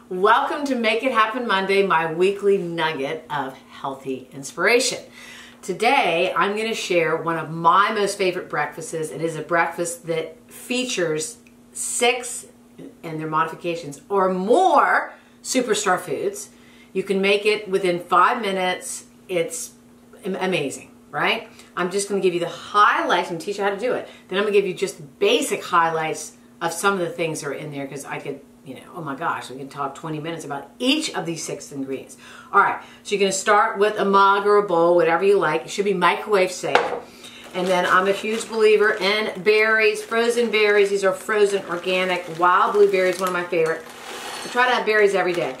Welcome to Make It Happen Monday, my weekly nugget of healthy inspiration. Today, I'm going to share one of my most favorite breakfasts. It is a breakfast that features 6 and their modifications or more superstar foods. You can make it within 5 minutes. It's amazing, right? I'm just going to give you the highlights and teach you how to do it. Then I'm going to give you just basic highlights of some of the things that are in there because I could, oh my gosh, we can talk 20 minutes about each of these 6 ingredients. All right, so you're going to start with a mug or a bowl, whatever you like. It should be microwave safe. And then I'm a huge believer in berries, frozen berries. These are frozen organic wild blueberries, one of my favorite. I try to have berries every day.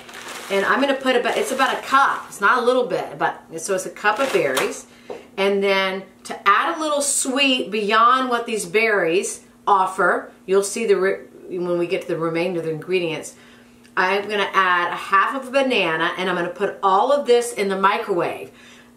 And I'm going to put it's about a cup. It's not a little bit, so it's a cup of berries. And then to add a little sweet beyond what these berries offer, you'll see when we get to the remainder of the ingredients, I'm going to add a half of a banana, and I'm going to put all of this in the microwave.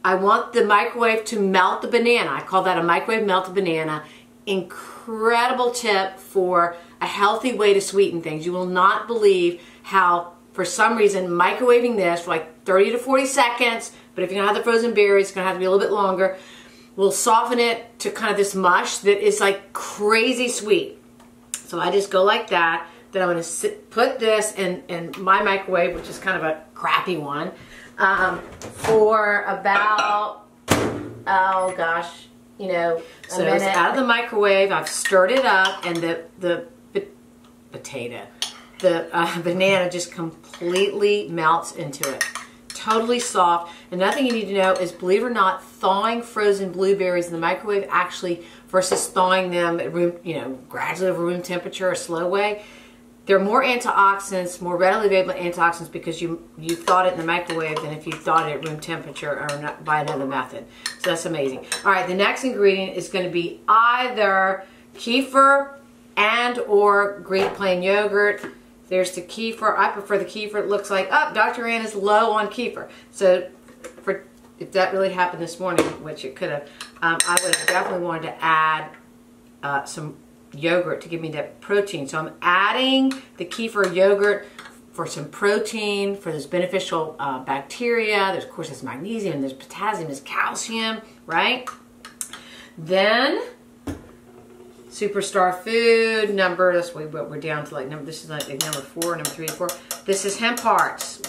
I want the microwave to melt the banana. I call that a microwave melted banana. Incredible tip for a healthy way to sweeten things. You will not believe how, for some reason, microwaving this for like 30 to 40 seconds, but if you don't have the frozen berries, it's going to have to be a little bit longer, will soften it to kind of this mush that is like crazy sweet. So I just go like that. Then I'm going to put this in my microwave, which is kind of a crappy one, for about, oh gosh, a minute. It's out of the microwave. I've stirred it up, and the banana just completely melts into it. Totally soft. Another thing you need to know is, believe it or not, thawing frozen blueberries in the microwave actually versus thawing them at room, gradually over room temperature, a slow way, there are more antioxidants, more readily available antioxidants because you thawed it in the microwave than if you thawed it at room temperature or by another method. So that's amazing. All right, the next ingredient is going to be either kefir and or Greek plain yogurt. There's the kefir. I prefer the kefir. It looks like, Dr. Ann is low on kefir. So if that really happened this morning, which it could have, I would have definitely wanted to add some yogurt to give me that protein. So I'm adding the kefir yogurt for some protein, for this beneficial bacteria. There's, of course, there's magnesium, there's potassium, there's calcium, right? Then superstar food number, that's what we're down to, this is like number 4, number 3 and 4. This is hemp hearts,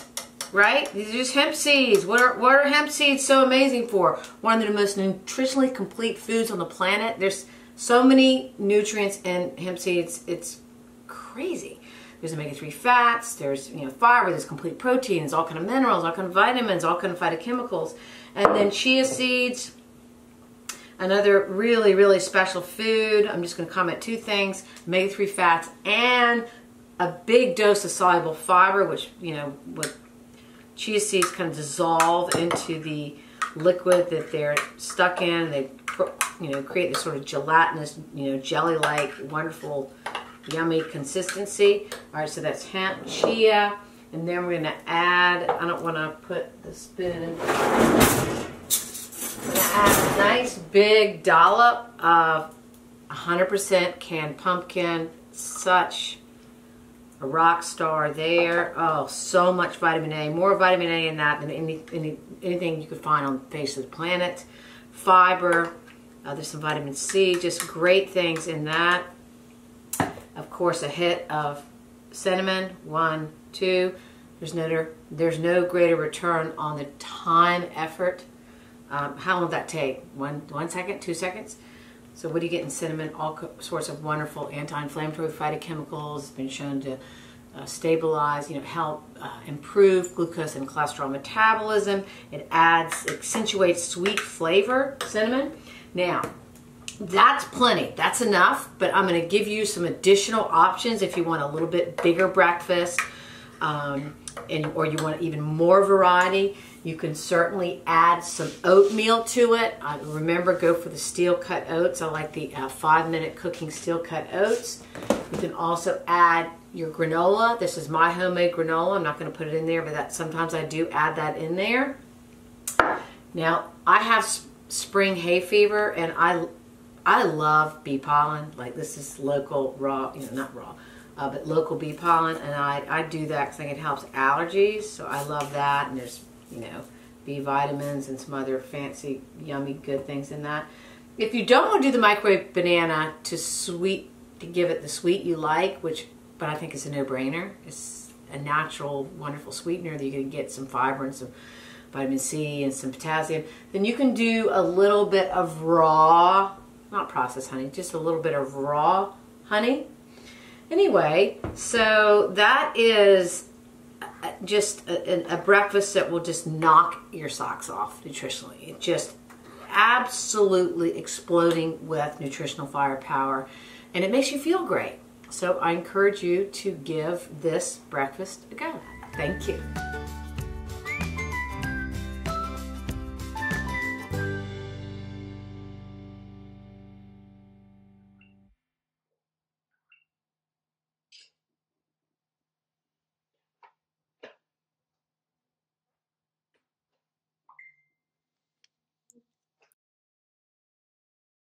right? These are just hemp seeds. What are hemp seeds so amazing for? One of the most nutritionally complete foods on the planet. There's so many nutrients in hemp seeds, it's crazy. There's omega-3 fats, there's fiber, there's complete protein, there's all kind of minerals, all kind of vitamins, all kind of phytochemicals. And then chia seeds, another really, really special food. I'm just going to comment 2 things: omega-3 fats and a big dose of soluble fiber, which, with chia seeds kind of dissolve into the liquid that they're stuck in. They, create this sort of gelatinous, jelly-like, wonderful, yummy consistency. All right, so that's hemp, chia, and then we're going to add, I don't want to put the spoon in. I'm going to add a nice big dollop of 100% canned pumpkin. Such a rock star there. Oh, so much vitamin A. More vitamin A in that than anything you could find on the face of the planet. Fiber. There's some vitamin C. Just great things in that. Of course, a hit of cinnamon. 1, 2. There's no greater return on the time, effort. How long will that take? 1 second? 2 seconds? So what do you get in cinnamon? All sorts of wonderful anti-inflammatory phytochemicals. It's been shown to stabilize, help improve glucose and cholesterol metabolism. It accentuates sweet flavor, cinnamon. Now, that's plenty. That's enough, but I'm going to give you some additional options if you want a little bit bigger breakfast, or you want even more variety. You can certainly add some oatmeal to it. Remember, go for the steel-cut oats. I like the 5-minute cooking steel-cut oats. You can also add your granola. This is my homemade granola. I'm not going to put it in there, but sometimes I do add that in there. Now, I have spring hay fever, and I love bee pollen. Like, this is local, raw, not raw, but local bee pollen, and I do that because I think it helps allergies, so I love that. And there's, you know, B vitamins and some other fancy, yummy, good things in that. If you don't want to do the microwave banana to give it the sweet you like, but I think it's a no-brainer. It's a natural, wonderful sweetener that you can get some fiber and some vitamin C and some potassium. Then you can do a little bit of raw, not processed honey, just a little bit of raw honey. Anyway, so that is just a breakfast that will just knock your socks off nutritionally. It just absolutely exploding with nutritional firepower, and it makes you feel great. So I encourage you to give this breakfast a go. Thank you.